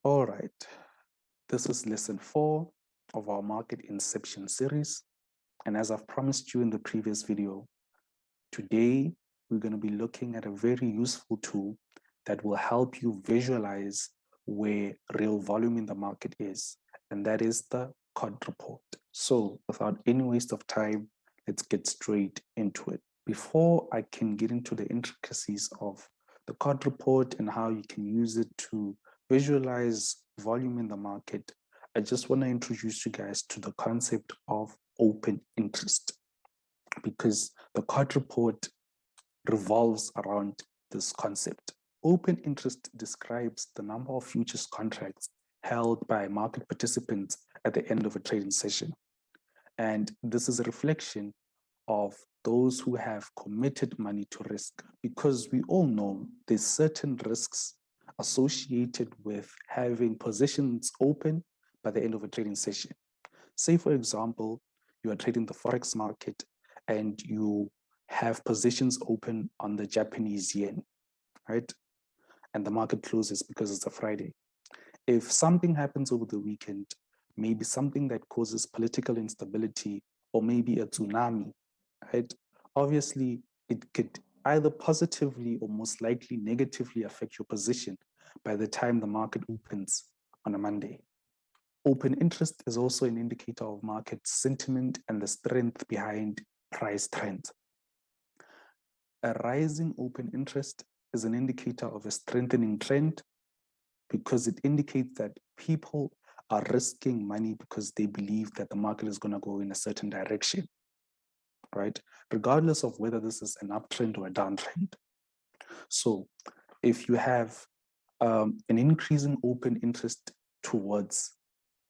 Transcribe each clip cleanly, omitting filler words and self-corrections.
All right, this is lesson 4 of our market inception series. And as I've promised you in the previous video, today we're going to be looking at a very useful tool that will help you visualize where real volume in the market is, and that is the COD report. So without any waste of time, let's get straight into it. Before I can get into the intricacies of the COD report and how you can use it to visualize volume in the market, I just want to introduce you guys to the concept of open interest, because the COD report revolves around this concept. Open interest describes the number of futures contracts held by market participants at the end of a trading session. And this is a reflection of those who have committed money to risk, because we all know there's certain risks associated with having positions open by the end of a trading session. Say, for example, you are trading the Forex market and you have positions open on the Japanese yen, right? And the market closes because it's a Friday. If something happens over the weekend, maybe something that causes political instability or maybe a tsunami, right? Obviously, it could either positively or most likely negatively affect your position by the time the market opens on a Monday. Open interest is also an indicator of market sentiment and the strength behind price trends. A rising open interest is an indicator of a strengthening trend, because it indicates that people are risking money because they believe that the market is going to go in a certain direction, right? Regardless of whether this is an uptrend or a downtrend. So if you have an increasing open interest towards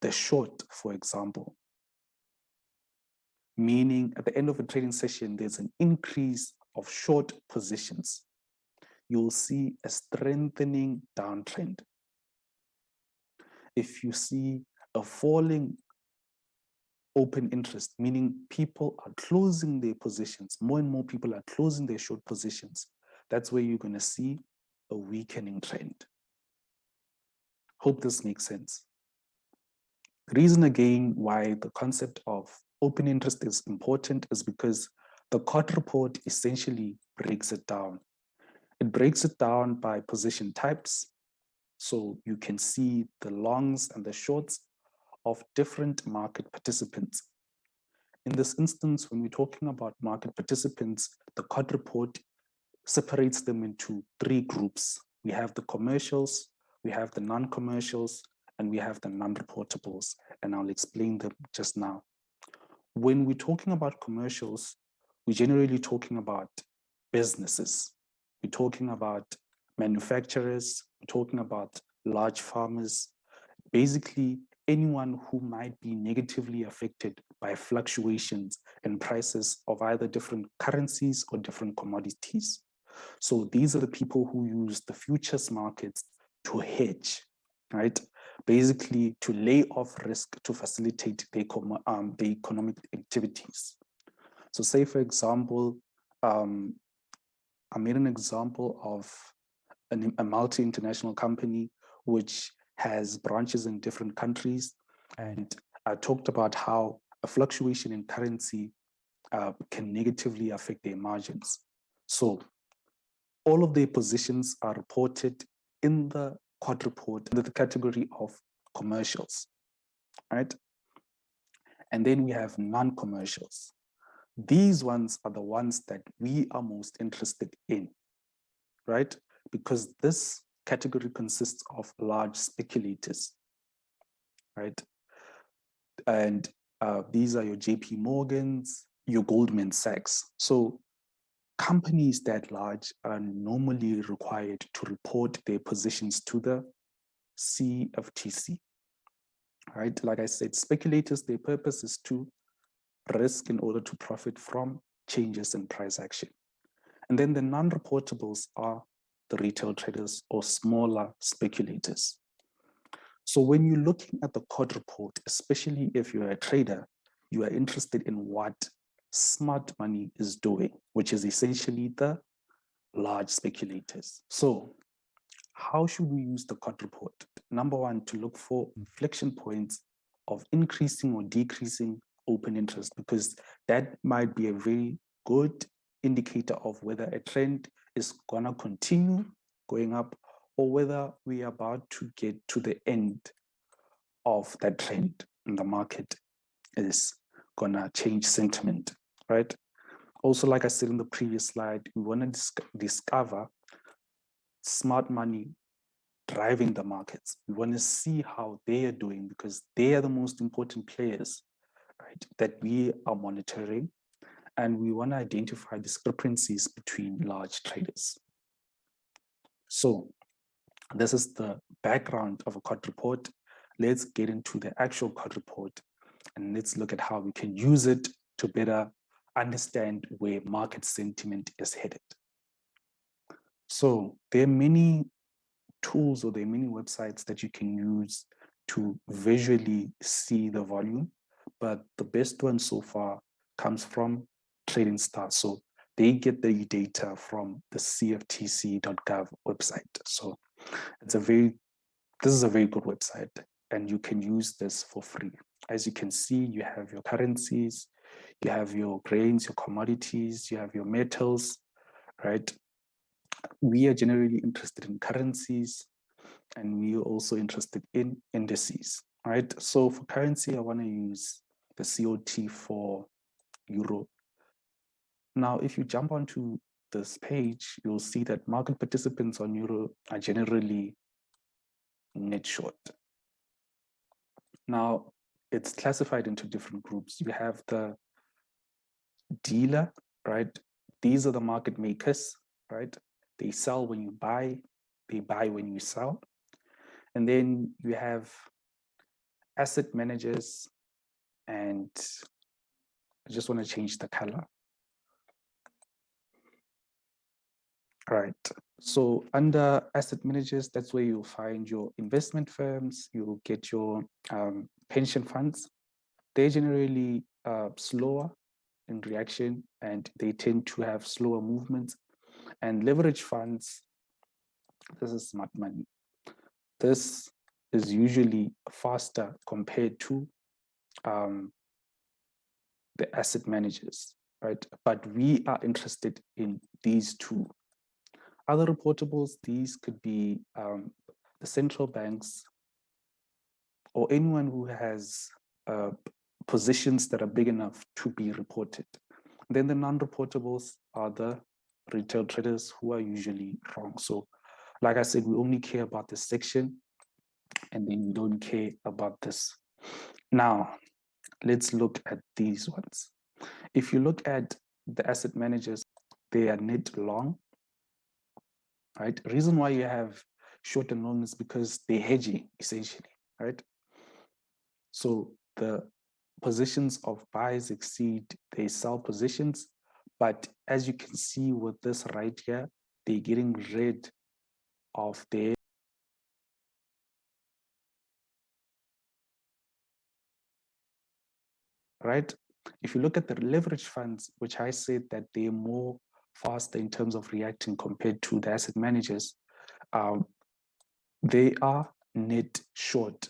the short, for example, meaning at the end of a trading session, there's an increase of short positions, you'll see a strengthening downtrend. If you see a falling open interest, meaning people are closing their positions, more and more people are closing their short positions, that's where you're going to see a weakening trend. Hope this makes sense. The reason again why the concept of open interest is important is because the COD report essentially breaks it down. It breaks it down by position types. So you can see the longs and the shorts of different market participants. In this instance, when we're talking about market participants, the COD report separates them into 3 groups. We have the commercials, we have the non-commercials, and we have the non-reportables, and I'll explain them just now. When we're talking about commercials, we're generally talking about businesses. We're talking about manufacturers, we're talking about large farmers, basically anyone who might be negatively affected by fluctuations in prices of either different currencies or different commodities. So these are the people who use the futures markets to hedge, right? Basically to lay off risk to facilitate the economic activities. So say, for example, I made an example of a multi-international company which has branches in different countries. And I talked about how a fluctuation in currency can negatively affect their margins. So all of their positions are reported in the COD report under the category of commercials, right? And then we have non-commercials. These ones are the ones that we are most interested in, right? Because this category consists of large speculators, right? And these are your JP Morgans, your Goldman Sachs. So companies that large are normally required to report their positions to the CFTC, right? Like I said, speculators, their purpose is to risk in order to profit from changes in price action. And then the non-reportables are the retail traders or smaller speculators. So when you're looking at the COD report, especially if you're a trader, you are interested in what smart money is doing, which is essentially the large speculators. So how should we use the COT report? Number one, to look for inflection points of increasing or decreasing open interest, because that might be a very good indicator of whether a trend is gonna continue going up or whether we are about to get to the end of that trend in the market is gonna change sentiment, right? Also, like I said in the previous slide, we wanna discover smart money driving the markets. We want to see how they are doing because they are the most important players, right, that we are monitoring. And we want to identify discrepancies between large traders. So this is the background of a COT report. Let's get into the actual COT report and let's look at how we can use it to better understand where market sentiment is headed. So there are many tools or there are many websites that you can use to visually see the volume, but the best one so far comes from Trading Stars. So they get the data from the cftc.gov website. So this is a very good website and you can use this for free. As you can see, you have your currencies, you have your grains, your commodities, you have your metals, right? We are generally interested in currencies and we are also interested in indices, right? So for currency, I want to use the COT for Euro. Now, if you jump onto this page, you'll see that market participants on Euro are generally net short. Now, it's classified into different groups. You have the dealer, right? These are the market makers, right? They sell when you buy, they buy when you sell. And then you have asset managers, and I just want to change the color. All right. So under asset managers, that's where you'll find your investment firms, you'll get your pension funds. They're generally slower in reaction and they tend to have slower movements. And leverage funds, this is smart money. This is usually faster compared to the asset managers, right? But we are interested in these two. Other reportables, these could be the central banks or anyone who has positions that are big enough to be reported. Then the non-reportables are the retail traders who are usually wrong. So like I said, we only care about this section and then we don't care about this. Now, let's look at these ones. If you look at the asset managers, they are net long, right? The reason why you have short and long is because they're hedging essentially, right? So the positions of buys exceed they sell positions, but as you can see with this right here, they're getting rid of their right? If you look at the leverage funds, which I said that they're more faster in terms of reacting compared to the asset managers, they are net short.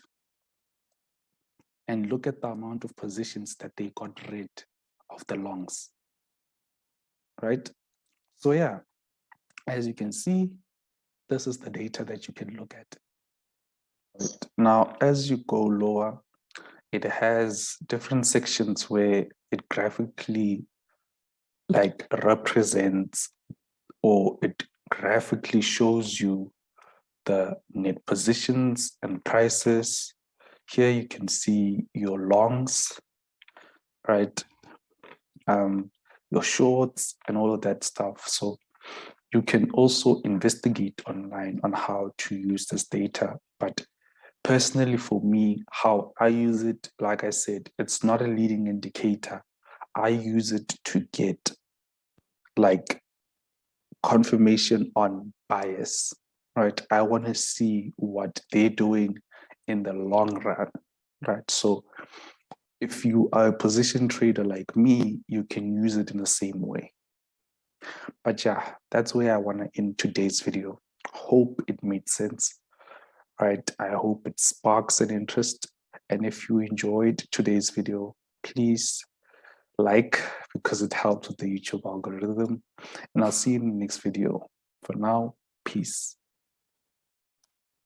And look at the amount of positions that they got rid of the longs, right? So yeah, as you can see, this is the data that you can look at. Right. Now, as you go lower, it has different sections where it graphically like represents or it graphically shows you the net positions and prices. Here you can see your longs, right? Your shorts and all of that stuff. So you can also investigate online on how to use this data. But personally for me, how I use it, like I said, it's not a leading indicator. I use it to get like confirmation on bias, right? I want to see what they're doing in the long run, right? So if you are a position trader like me, you can use it in the same way. But yeah, that's where I want to end today's video. hope it made sense, right? I hope it sparks an interest. And if you enjoyed today's video, please like, because it helps with the YouTube algorithm. And I'll see you in the next video. For now, peace.